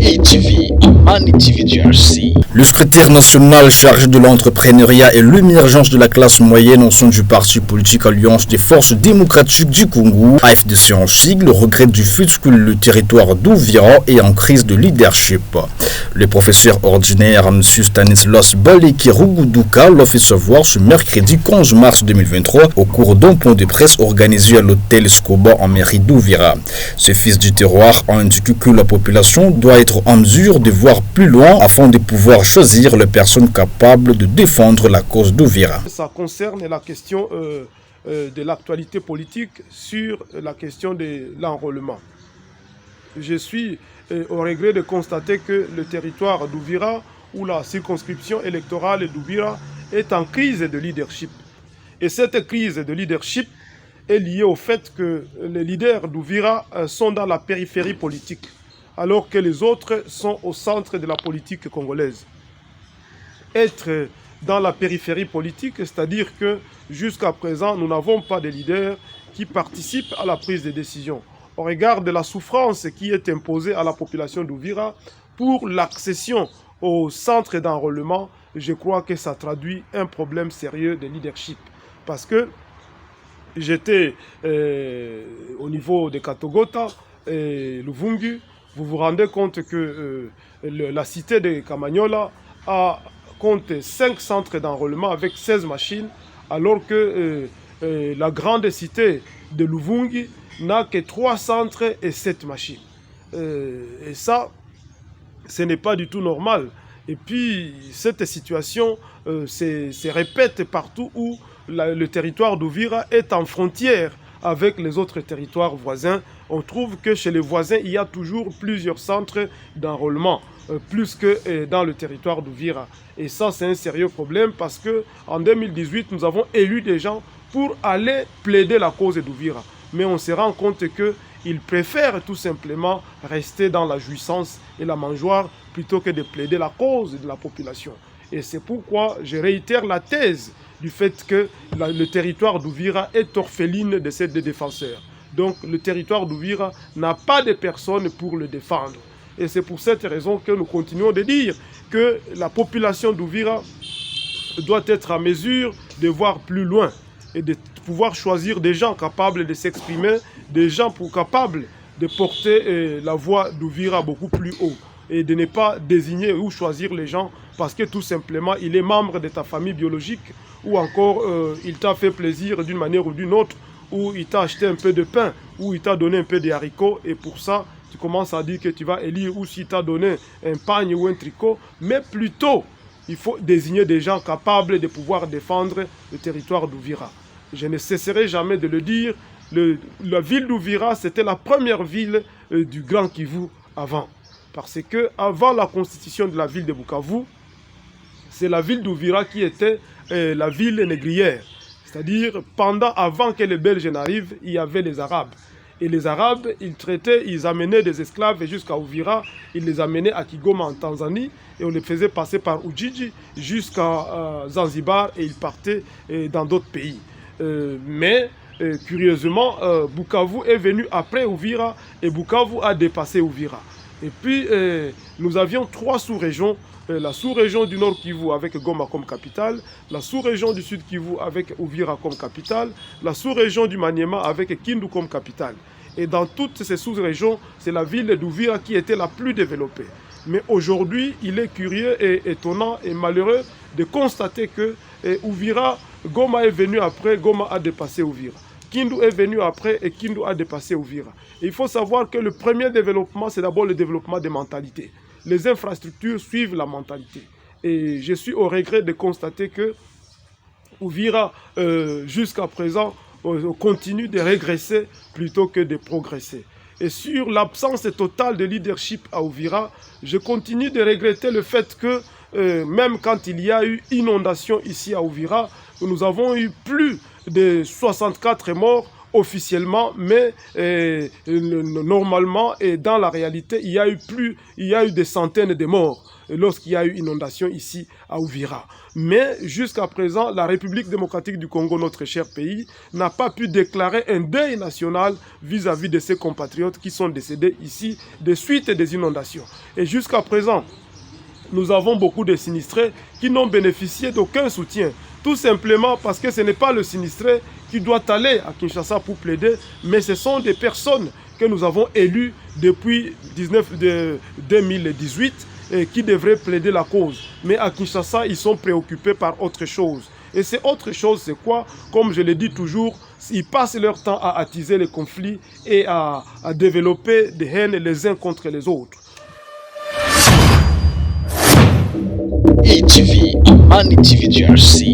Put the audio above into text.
ATV, Amani TV DRC. Le secrétaire national chargé de l'entrepreneuriat et l'émergence de la classe moyenne au sein du parti politique Alliance des forces démocratiques du Congo, AFDC en sigle, regrette du fait que le territoire d'Ouvira est en crise de leadership. Le professeur ordinaire M. Stanislas Baleki Ruguduka l'a fait savoir ce mercredi 15 mars 2023 au cours d'un point de presse organisé à l'hôtel Scoba en mairie d'Ouvira. Ce fils du terroir a indiqué que la population doit être en mesure de voir plus loin afin de pouvoir choisir les personnes capables de défendre la cause d'Ouvira. Ça concerne la question de l'actualité politique sur la question de l'enrôlement. Je suis au regret de constater que le territoire d'Ouvira ou la circonscription électorale d'Ouvira est en crise de leadership. Et cette crise de leadership est liée au fait que les leaders d'Ouvira sont dans la périphérie politique, alors que les autres sont au centre de la politique congolaise. Être dans la périphérie politique, c'est-à-dire que jusqu'à présent, nous n'avons pas de leaders qui participent à la prise de décision. Au regard de la souffrance qui est imposée à la population d'Ouvira pour l'accession au centre d'enrôlement, je crois que ça traduit un problème sérieux de leadership. Parce que j'étais au niveau de Katogota et Luvungi, vous vous rendez compte que la cité de Kamanyola compte 5 centres d'enrôlement avec 16 machines, alors que la grande cité de Luvungi n'a que 3 centres et 7 machines. Et ça, ce n'est pas du tout normal. Et puis, cette situation se répète partout où le territoire d'Ouvira est en frontière avec les autres territoires voisins. On trouve que chez les voisins, il y a toujours plusieurs centres d'enrôlement, plus que dans le territoire d'Ouvira. Et ça, c'est un sérieux problème parce qu'en 2018, nous avons élu des gens pour aller plaider la cause d'Ouvira. Mais on se rend compte qu'ils préfèrent tout simplement rester dans la jouissance et la mangeoire plutôt que de plaider la cause de la population. Et c'est pourquoi je réitère la thèse du fait que le territoire d'Ouvira est orpheline de ces deux défenseurs. Donc le territoire d'Ouvira n'a pas de personnes pour le défendre. Et c'est pour cette raison que nous continuons de dire que la population d'Ouvira doit être en mesure de voir plus loin et de pouvoir choisir des gens capables de s'exprimer, des gens capables de porter la voix d'Ouvira beaucoup plus haut et de ne pas désigner ou choisir les gens parce que tout simplement il est membre de ta famille biologique ou encore il t'a fait plaisir d'une manière ou d'une autre, ou il t'a acheté un peu de pain, ou il t'a donné un peu de haricots et pour ça tu commences à dire que tu vas élire, ou s'il t'a donné un pagne ou un tricot, mais plutôt il faut désigner des gens capables de pouvoir défendre le territoire d'Ouvira. Je ne cesserai jamais de le dire, la ville d'Ouvira, c'était la première ville du Grand Kivu avant. Parce que avant la constitution de la ville de Bukavu, c'est la ville d'Ouvira qui était la ville négrière. C'est-à-dire, avant que les Belges n'arrivent, il y avait les Arabes. Et les Arabes, ils amenaient des esclaves jusqu'à Ouvira, ils les amenaient à Kigoma en Tanzanie, et on les faisait passer par Ujiji jusqu'à Zanzibar, et ils partaient dans d'autres pays. Mais curieusement, Bukavu est venu après Ouvira, et Bukavu a dépassé Ouvira. Et puis, nous avions 3 sous-régions. La sous-région du Nord Kivu avec Goma comme capitale, la sous-région du Sud Kivu avec Ouvira comme capitale, la sous-région du Maniema avec Kindu comme capitale. Et dans toutes ces sous-régions, c'est la ville d'Ouvira qui était la plus développée. Mais aujourd'hui, il est curieux et étonnant et malheureux de constater que Ouvira, Goma est venu après, Goma a dépassé Ouvira. Kindu est venu après et Kindu a dépassé Ouvira. Et il faut savoir que le premier développement, c'est d'abord le développement des mentalités. Les infrastructures suivent la mentalité. Et je suis au regret de constater que Ouvira, jusqu'à présent, continue de régresser plutôt que de progresser. Et sur l'absence totale de leadership à Ouvira, je continue de regretter le fait que même quand il y a eu inondation ici à Ouvira, nous avons eu plus de 64 morts officiellement, mais normalement et dans la réalité, il y a eu des centaines de morts lorsqu'il y a eu inondation ici à Uvira. Mais jusqu'à présent, la République démocratique du Congo, notre cher pays, n'a pas pu déclarer un deuil national vis-à-vis de ses compatriotes qui sont décédés ici de suite des inondations. Et jusqu'à présent, nous avons beaucoup de sinistrés qui n'ont bénéficié d'aucun soutien. Tout simplement parce que ce n'est pas le sinistré qui doit aller à Kinshasa pour plaider, mais ce sont des personnes que nous avons élues depuis 2018 et qui devraient plaider la cause. Mais à Kinshasa, ils sont préoccupés par autre chose. Et c'est autre chose, c'est quoi? Comme je le dis toujours, ils passent leur temps à attiser les conflits et à développer des haines les uns contre les autres. ETV, Amani TV DRC.